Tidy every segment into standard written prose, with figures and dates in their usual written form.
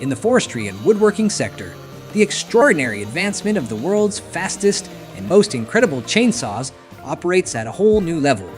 In the forestry and woodworking sector, the extraordinary advancement of the world's fastest and most incredible chainsaws operates at a whole new level.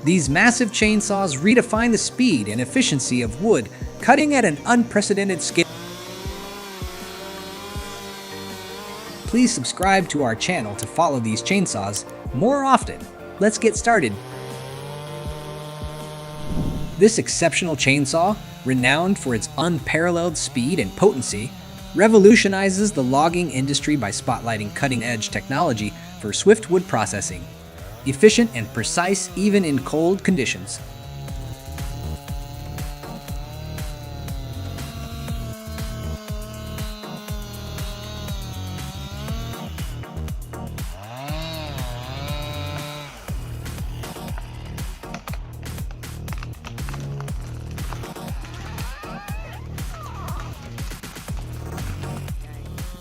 These massive chainsaws redefine the speed and efficiency of wood cutting at an unprecedented scale. Please subscribe to our channel to follow these chainsaws more often. Let's get started. This exceptional chainsaw, renowned for its unparalleled speed and potency, revolutionizes the logging industry by spotlighting cutting-edge technology for swift wood processing, efficient and precise even in cold conditions.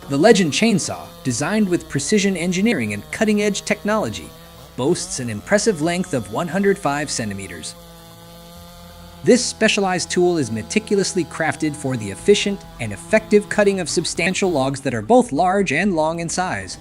The Legend chainsaw, designed with precision engineering and cutting-edge technology, boasts an impressive length of 105 centimeters. This specialized tool is meticulously crafted for the efficient and effective cutting of substantial logs that are both large and long in size.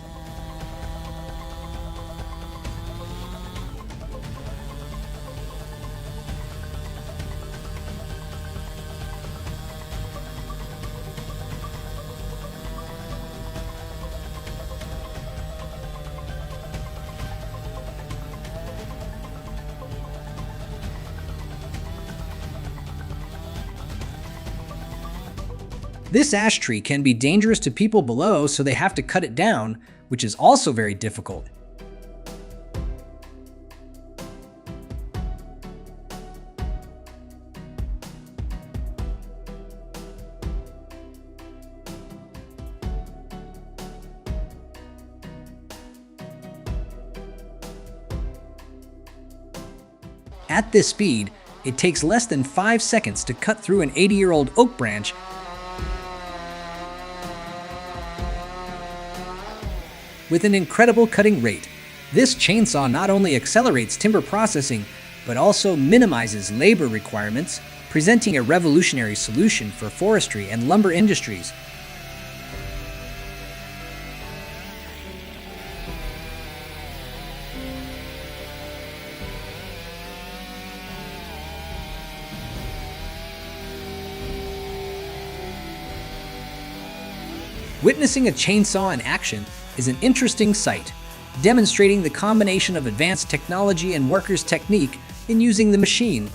This ash tree can be dangerous to people below, so they have to cut it down, which is also very difficult. At this speed, it takes less than 5 seconds to cut through an 80-year-old oak branch. With an incredible cutting rate, this chainsaw not only accelerates timber processing, but also minimizes labor requirements, presenting a revolutionary solution for forestry and lumber industries. Witnessing a chainsaw in action is an interesting sight, demonstrating the combination of advanced technology and workers' technique in using the machine.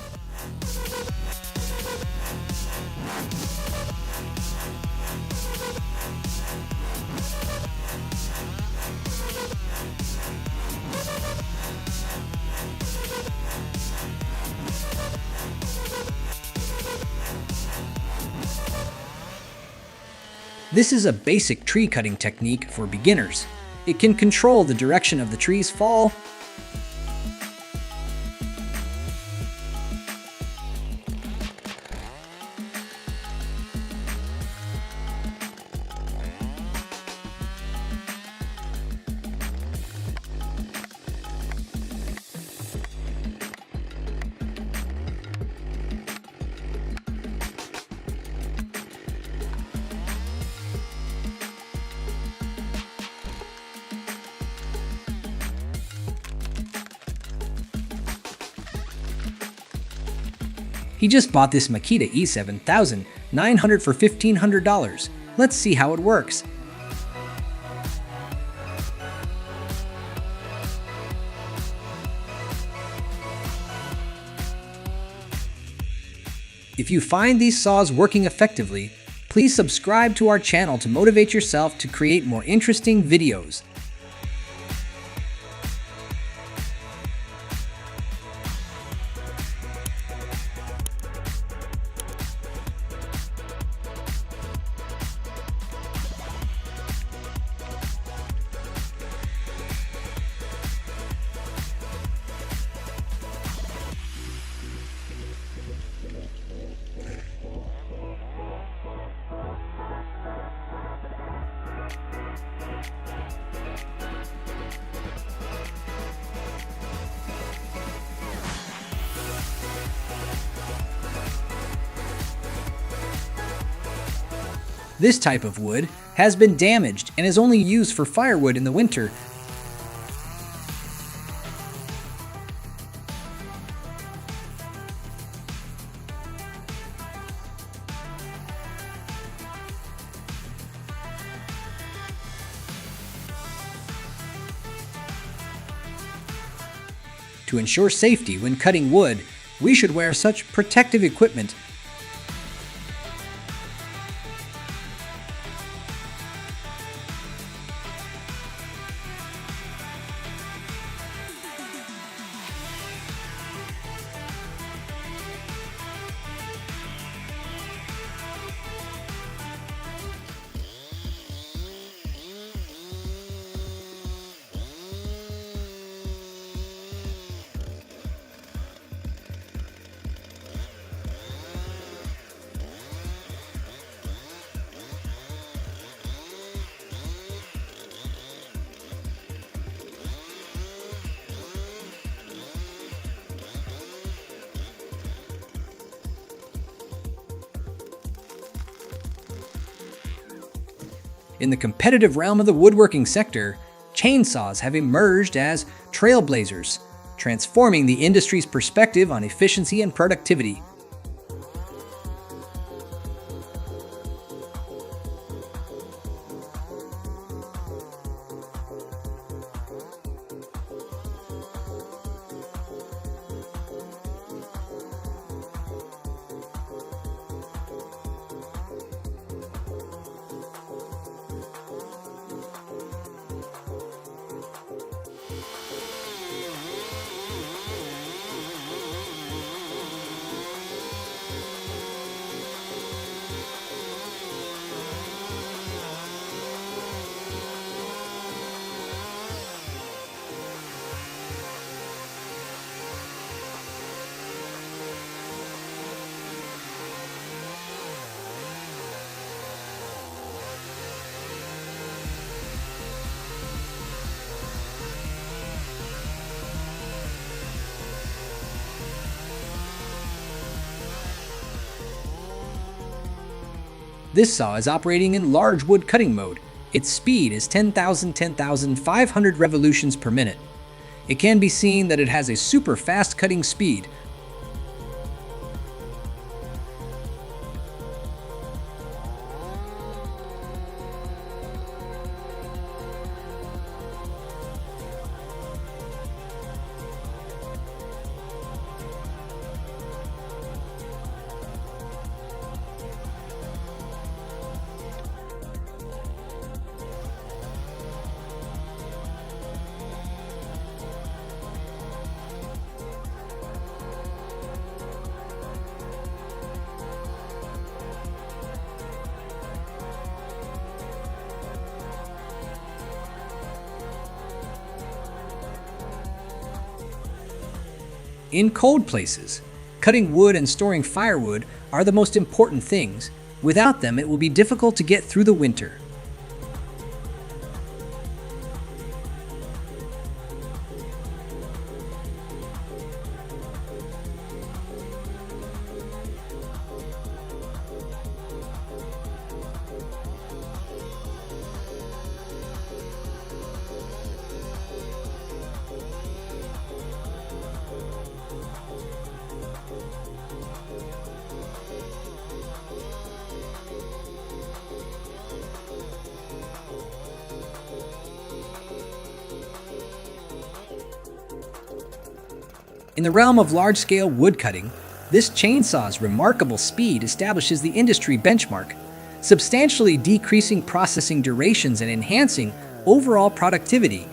This is a basic tree cutting technique for beginners. It can control the direction of the tree's fall. He just bought this Makita E7900 for $1,500. Let's see how it works. If you find these saws working effectively, please subscribe to our channel to motivate yourself to create more interesting videos. This type of wood has been damaged and is only used for firewood in the winter. To ensure safety when cutting wood, we should wear such protective equipment. In the competitive realm of the woodworking sector, chainsaws have emerged as trailblazers, transforming the industry's perspective on efficiency and productivity. This saw is operating in large wood cutting mode. Its speed is 10,500 revolutions per minute. It can be seen that it has a super fast cutting speed. In cold places, cutting wood and storing firewood are the most important things. Without them, it will be difficult to get through the winter. In the realm of large-scale woodcutting, this chainsaw's remarkable speed establishes the industry benchmark, substantially decreasing processing durations and enhancing overall productivity.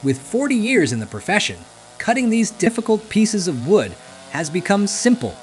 With 40 years in the profession, cutting these difficult pieces of wood has become simple.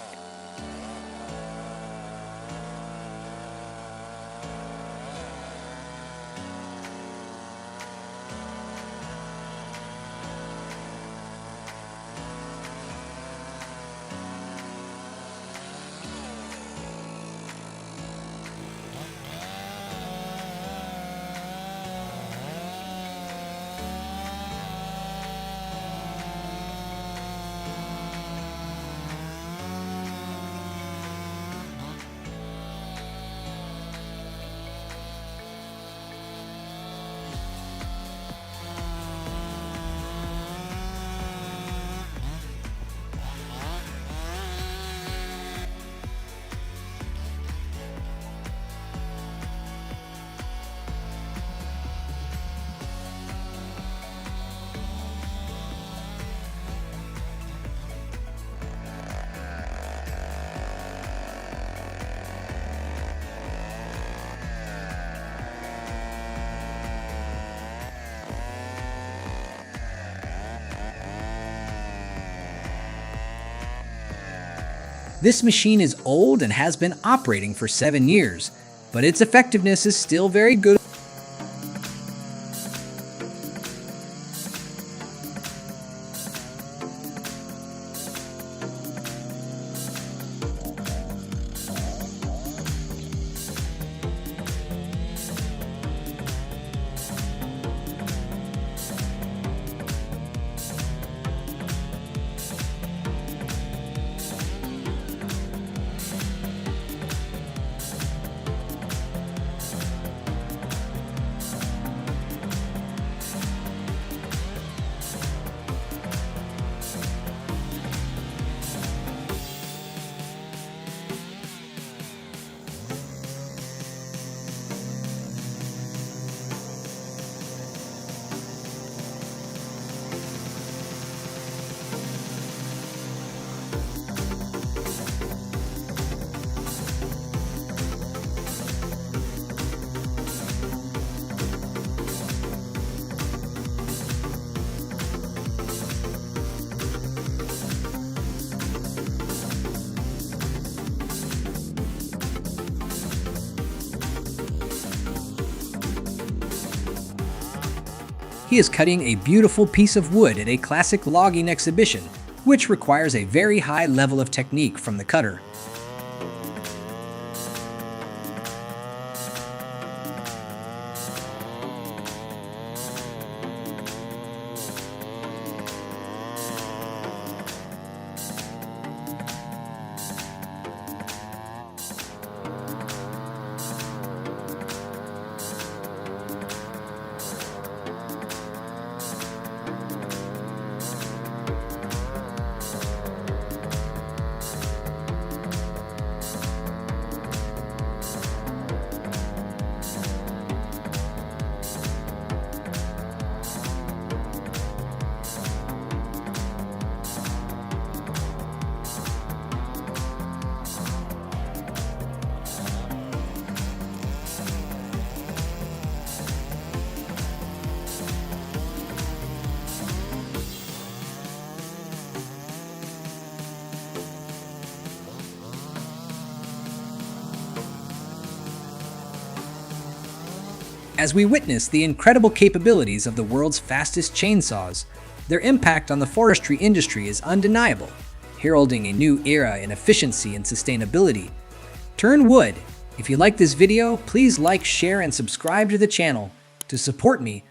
This machine is old and has been operating for 7 years, but its effectiveness is still very good. He is cutting a beautiful piece of wood at a classic logging exhibition, which requires a very high level of technique from the cutter. As we witness the incredible capabilities of the world's fastest chainsaws, their impact on the forestry industry is undeniable, heralding a new era in efficiency and sustainability. Turn wood. If you like this video, please like, share, and subscribe to the channel to support me